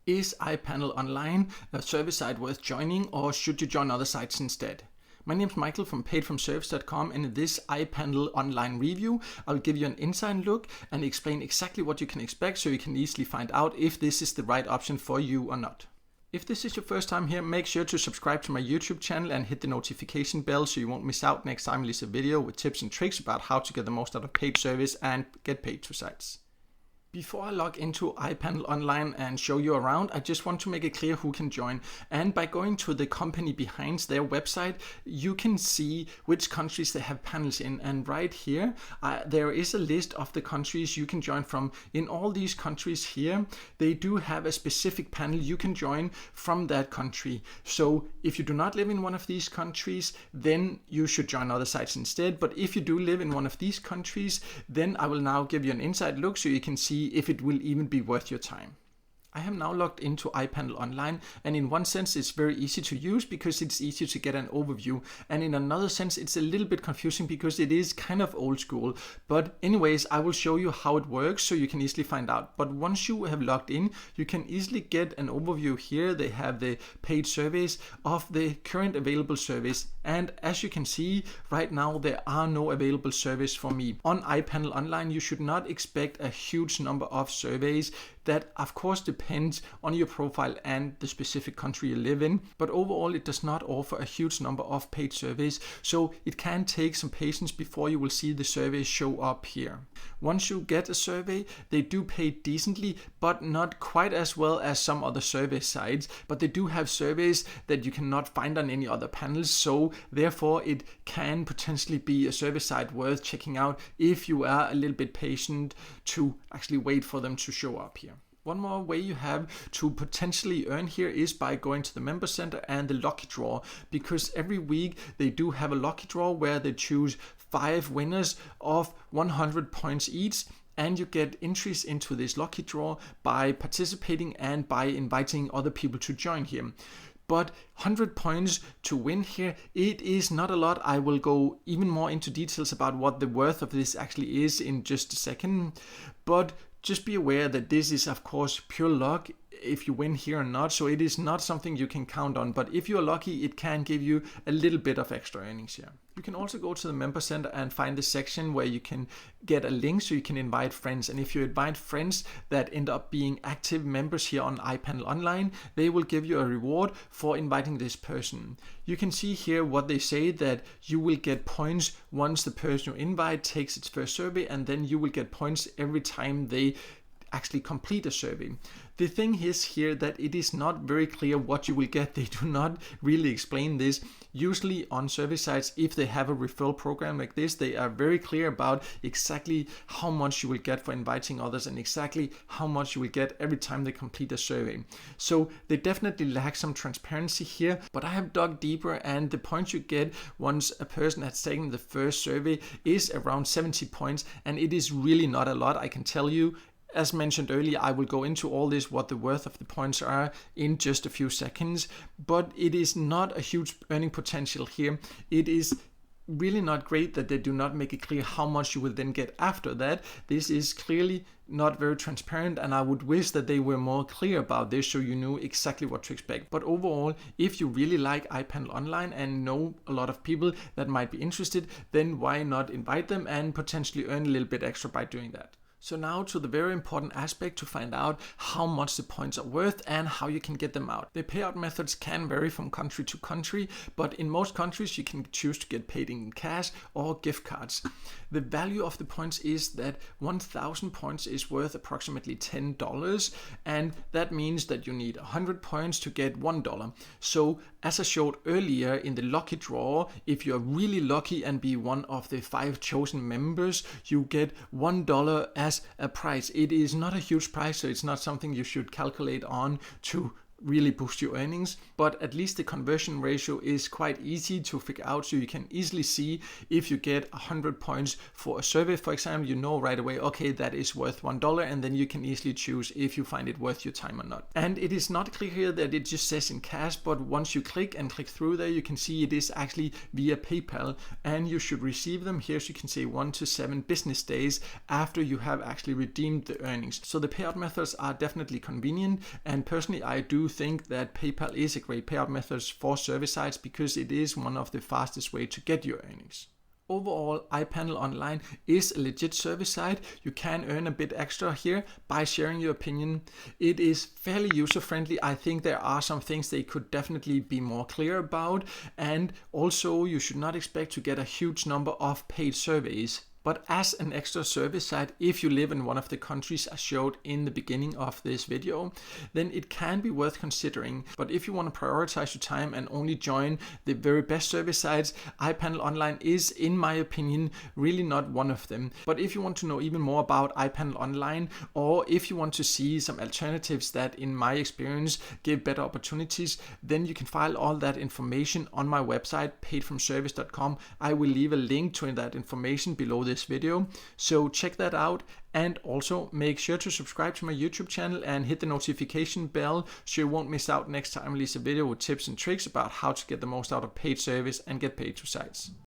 Is IPanel Online a service site worth joining, or should you join other sites instead? My name is Michael from paidfromservice.com, and in this IPanel Online review, I'll give you an inside look and explain exactly what you can expect so you can easily find out if this is the right option for you or not. If this is your first time here, make sure to subscribe to my YouTube channel and hit the notification bell so you won't miss out next time I release a video with tips and tricks about how to get the most out of paid service and get paid to sites. Before I log into IPanel Online and show you around, I just want to make it clear who can join. And by going to the company behind their website, you can see which countries they have panels in. And right here, there is a list of the countries you can join from. In all these countries here, they do have a specific panel you can join from that country. So if you do not live in one of these countries, then you should join other sites instead. But if you do live in one of these countries, then I will now give you an inside look so you can see if it will even be worth your time. I have now logged into IPanel Online, and in one sense it's very easy to use because it's easy to get an overview, and in another sense it's a little bit confusing because it is kind of old school. But anyways, I will show you how it works so you can easily find out. But once you have logged in, you can easily get an overview here. They have the paid surveys of the current available surveys, and as you can see right now there are no available surveys for me. On IPanel Online you should not expect a huge number of surveys. That of course depends on your profile and the specific country you live in, but overall it does not offer a huge number of paid surveys, so it can take some patience before you will see the surveys show up here. Once you get a survey, they do pay decently, but not quite as well as some other survey sites, but they do have surveys that you cannot find on any other panels, so therefore it can potentially be a service site worth checking out if you are a little bit patient to actually wait for them to show up here. One more way you have to potentially earn here is by going to the member center and the lucky draw, because every week they do have a lucky draw where they choose 5 winners of 100 points each, and you get entries into this lucky draw by participating and by inviting other people to join here. But 100 points to win here, it is not a lot. I will go even more into details about what the worth of this actually is in just a second. But just be aware that this is of course pure luck if you win here or not, so it is not something you can count on, but if you're lucky it can give you a little bit of extra earnings here. You can also go to the member center and find the section where you can get a link so you can invite friends, and if you invite friends that end up being active members here on IPanel Online, they will give you a reward for inviting this person. You can see here what they say, that you will get points once the person you invite takes its first survey, and then you will get points every time they actually complete a survey. The thing is here that it is not very clear what you will get. They do not really explain this. Usually on service sites, if they have a referral program like this, they are very clear about exactly how much you will get for inviting others and exactly how much you will get every time they complete a survey. So they definitely lack some transparency here, but I have dug deeper, and the points you get once a person has taken the first survey is around 70 points, and it is really not a lot, I can tell you. As mentioned earlier, I will go into all this, what the worth of the points are, in just a few seconds, but it is not a huge earning potential here. It is really not great that they do not make it clear how much you will then get after that. This is clearly not very transparent, and I would wish that they were more clear about this so you knew exactly what to expect. But overall, if you really like IPanel Online and know a lot of people that might be interested, then why not invite them and potentially earn a little bit extra by doing that. So now to the very important aspect to find out how much the points are worth and how you can get them out. The payout methods can vary from country to country, but in most countries you can choose to get paid in cash or gift cards. The value of the points is that 1,000 points is worth approximately $10, and that means that you need 100 points to get $1. So as I showed earlier in the lucky draw, if you're really lucky and be one of the 5 chosen members, you get $1 as a price. It is not a huge price, so it's not something you should calculate on to really boost your earnings, but at least the conversion ratio is quite easy to figure out, so you can easily see if you get 100 points for a survey, for example, you know right away, okay, that is worth $1, and then you can easily choose if you find it worth your time or not. And it is not clear here that it just says in cash, but once you click through there, you can see it is actually via PayPal, and you should receive them here, so you can say 1 to 7 business days after you have actually redeemed the earnings. So the payout methods are definitely convenient, and personally I do think that PayPal is a great payout method for service sites because it is one of the fastest way to get your earnings. Overall, IPanel Online is a legit service site. You can earn a bit extra here by sharing your opinion. It is fairly user-friendly. I think there are some things they could definitely be more clear about, and also you should not expect to get a huge number of paid surveys. But as an extra service site, if you live in one of the countries I showed in the beginning of this video, then it can be worth considering. But if you want to prioritize your time and only join the very best service sites, IPanel Online is, in my opinion, really not one of them. But if you want to know even more about IPanel Online, or if you want to see some alternatives that, in my experience, give better opportunities, then you can find all that information on my website, paidfromservice.com. I will leave a link to that information below this video, so check that out. And also make sure to subscribe to my YouTube channel and hit the notification bell so you won't miss out next time I release a video with tips and tricks about how to get the most out of paid service and get paid to sites.